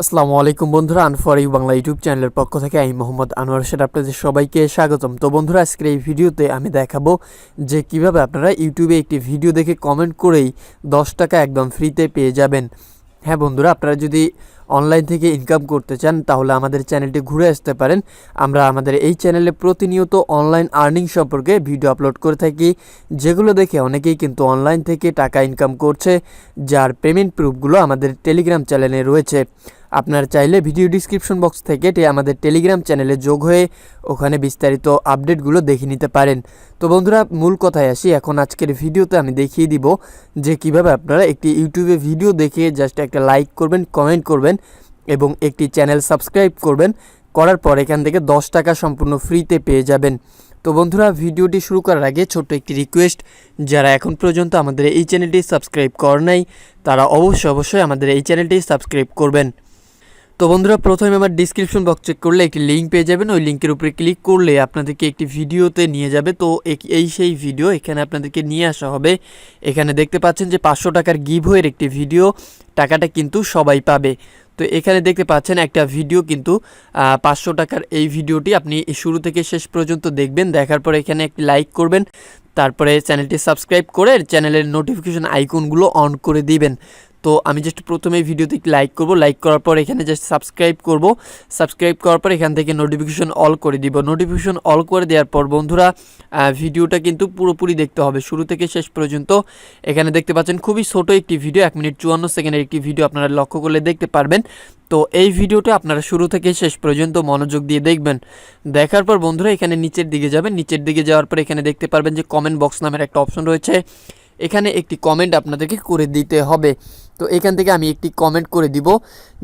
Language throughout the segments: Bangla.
আসসালামু আলাইকুম বন্ধুরা, আনফর ইউ বাংলা ইউটিউব চ্যানেলের পক্ষ থেকে আমি মোহাম্মদ আনোয়ার হোসেন আপনাদের সবাইকে স্বাগতম। তো বন্ধুরা, আজকের এই ভিডিওতে আমি দেখাবো যে কিভাবে আপনারা ইউটিউবে একটি ভিডিও দেখে কমেন্ট করেই 10 টাকা একদম ফ্রিতে পেয়ে যাবেন। হ্যাঁ বন্ধুরা, আপনারা যদি অনলাইন থেকে ইনকাম করতে চান তাহলে আমাদের চ্যানেলটি ঘুরে আসতে পারেন। আমরা আমাদের এই চ্যানেলে প্রতিনিয়ত অনলাইন আর্নিং সম্পর্কে ভিডিও আপলোড করে থাকি, যেগুলো দেখে অনেকেই কিন্তু অনলাইন থেকে টাকা ইনকাম করছে, যার পেমেন্ট প্রুফগুলো আমাদের টেলিগ্রাম চ্যানেলে রয়েছে। আপনার চাইলে ভিডিও ডিসক্রিপশন বক্স থেকে আমাদের টেলিগ্রাম চ্যানেলে যোগ হয়ে ওখানে বিস্তারিত আপডেটগুলো দেখে নিতে পারেন। তো বন্ধুরা, মূল কথায় আসি। এখন আজকের ভিডিওতে আমি দেখিয়ে দিব যে কিভাবে আপনারা একটি ইউটিউবে ভিডিও দেখে জাস্ট একটা লাইক করবেন, কমেন্ট করবেন এবং একটি চ্যানেল সাবস্ক্রাইব করবেন। করার পর এখান থেকে 10 টাকা সম্পূর্ণ ফ্রিতে পেয়ে যাবেন। তো বন্ধুরা, ভিডিওটি শুরু করার আগে ছোট্ট একটি রিকোয়েস্ট, যারা এখন পর্যন্ত আমাদের এই চ্যানেলটি সাবস্ক্রাইব করে নাই তারা অবশ্যই আমাদের এই চ্যানেলটি সাবস্ক্রাইব করবেন। তো বন্ধুরা, প্রথমে আমার ডিসক্রিপশন বক্স চেক করলে একটি লিঙ্ক পেয়ে যাবেন। ওই লিঙ্কের উপরে ক্লিক করলে আপনাদেরকে একটি ভিডিওতে নিয়ে যাবে। তো এই সেই ভিডিও, এখানে আপনাদেরকে নিয়ে আসা হবে। এখানে দেখতে পাচ্ছেন যে 500 টাকার গিভওয়ের একটি ভিডিও, টাকাটা কিন্তু সবাই পাবে। তো এখানে দেখতে পাচ্ছেন একটা ভিডিও কিন্তু 500 টাকার। এই ভিডিওটি আপনি শুরু থেকে শেষ পর্যন্ত দেখবেন। দেখার পরে এখানে একটি লাইক করবেন, তারপরে চ্যানেলটি সাবস্ক্রাইব করে চ্যানেলের নোটিফিকেশন আইকনগুলো অন করে দিবেন। তো আমি জাস্ট প্রথমে ভিডিওতে একটি লাইক করব, লাইক করার পর এখানে জাস্ট সাবস্ক্রাইব করব। সাবস্ক্রাইব করার পর এখান থেকে নোটিফিকেশন অল করে দিব। নোটিফিকেশন অল করে দেওয়ার পর বন্ধুরা, ভিডিওটা কিন্তু পুরোপুরি দেখতে হবে শুরু থেকে শেষ পর্যন্ত। এখানে দেখতে পাচ্ছেন খুবই ছোট একটি ভিডিও, 1 মিনিট 54 সেকেন্ডের একটি ভিডিও, আপনারা লক্ষ্য করলে দেখতে পারবেন। তো এই ভিডিওটা আপনারা শুরু থেকে শেষ পর্যন্ত মনোযোগ দিয়ে দেখবেন। দেখার পর বন্ধুরা, এখানে নিচের দিকে যাবেন। নিচের দিকে যাওয়ার পর এখানে দেখতে পারবেন যে কমেন্ট বক্স নামের একটা অপশন রয়েছে। এখানে একটি কমেন্ট আপনাদেরকে করে দিতে হবে। তো এখান থেকে আমি একটি কমেন্ট করে দিব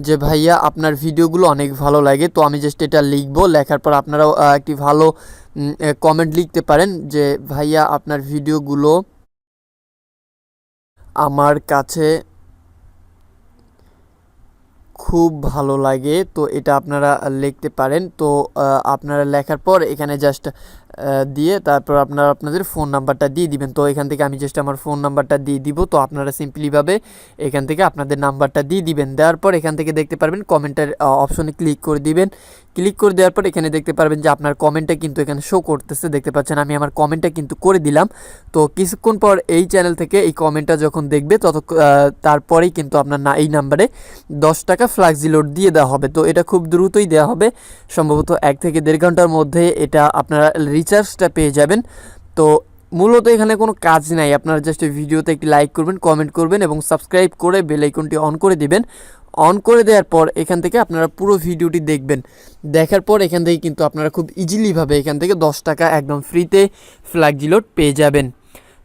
যে ভাইয়া আপনার ভিডিওগুলো অনেক ভালো লাগে। তো আমি জাস্ট এটা লিখবো, লেখার পর আপনারাও একটি ভালো কমেন্ট লিখতে পারেন যে ভাইয়া আপনার ভিডিওগুলো আমার কাছে খুব ভালো লাগে। তো এটা আপনারা লিখতে পারেন। তো আপনারা লেখার পর এখানে জাস্ট দিয়ে তারপর আপনারা আপনাদের ফোন নাম্বারটা দিয়ে দিবেন। তো এখান থেকে আমি জাস্ট আমার ফোন নাম্বারটা দিয়ে দিব। তো আপনারা সিম্পলিভাবে এখান থেকে আপনাদের নাম্বারটা দিয়ে দিবেন। দেওয়ার পর এখান থেকে দেখতে পারবেন কমেন্টের অপশনে ক্লিক করে দিবেন। ক্লিক করে দেওয়ার পর এখানে দেখতে পারবেন যে আপনার কমেন্টটা কিন্তু এখানে শো করতেছে। দেখতে পাচ্ছেন আমি আমার কমেন্টটা কিন্তু করে দিলাম। তো কিছুক্ষণ পর এই চ্যানেল থেকে এই কমেন্টটা যখন দেখবে তারপরেই কিন্তু আপনার এই নাম্বারে 10 টাকা ফ্ল্যাক্সি লোড দিয়ে দেওয়া হবে। তো এটা খুব দ্রুতই দেওয়া হবে, সম্ভবত 1 থেকে 1.5 ঘন্টার মধ্যে এটা আপনারা রিচার্জটা পেয়ে যাবেন। তো মূলত এখানে কোনো কাজ নাই, আপনারা জাস্ট ভিডিওতে একটি লাইক করবেন, কমেন্ট করবেন এবং সাবস্ক্রাইব করে বেল আইকনটি অন করে দিবেন। অন করে দেওয়ার পর এখান থেকে আপনারা পুরো ভিডিওটি দেখবেন। দেখার পর এখান থেকে কিন্তু আপনারা খুব ইজিলিভাবে এখান থেকে 10 টাকা একদম ফ্রিতে ফ্ল্যাক্সি লোড পেয়ে যাবেন।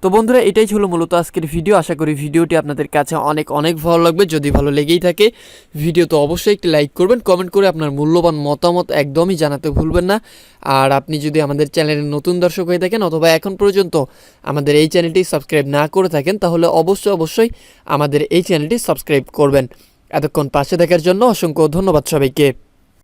তো বন্ধুরা, এটাই ছিল মূলত আজকের ভিডিও। আশা করি ভিডিওটি আপনাদের কাছে অনেক ভালো লাগবে। যদি ভালো লেগেই থাকে ভিডিও তো অবশ্যই একটি লাইক করবেন, কমেন্ট করে আপনার মূল্যবান মতামত একদমই জানাতে ভুলবেন না। আর আপনি যদি আমাদের চ্যানেলের নতুন দর্শক হয়ে থাকেন অথবা এখন পর্যন্ত আমাদের এই চ্যানেলটি সাবস্ক্রাইব না করে থাকেন তাহলে অবশ্যই আমাদের এই চ্যানেলটি সাবস্ক্রাইব করবেন। এতক্ষণ পাশে থাকার জন্য অসংখ্য ধন্যবাদ সবাইকে।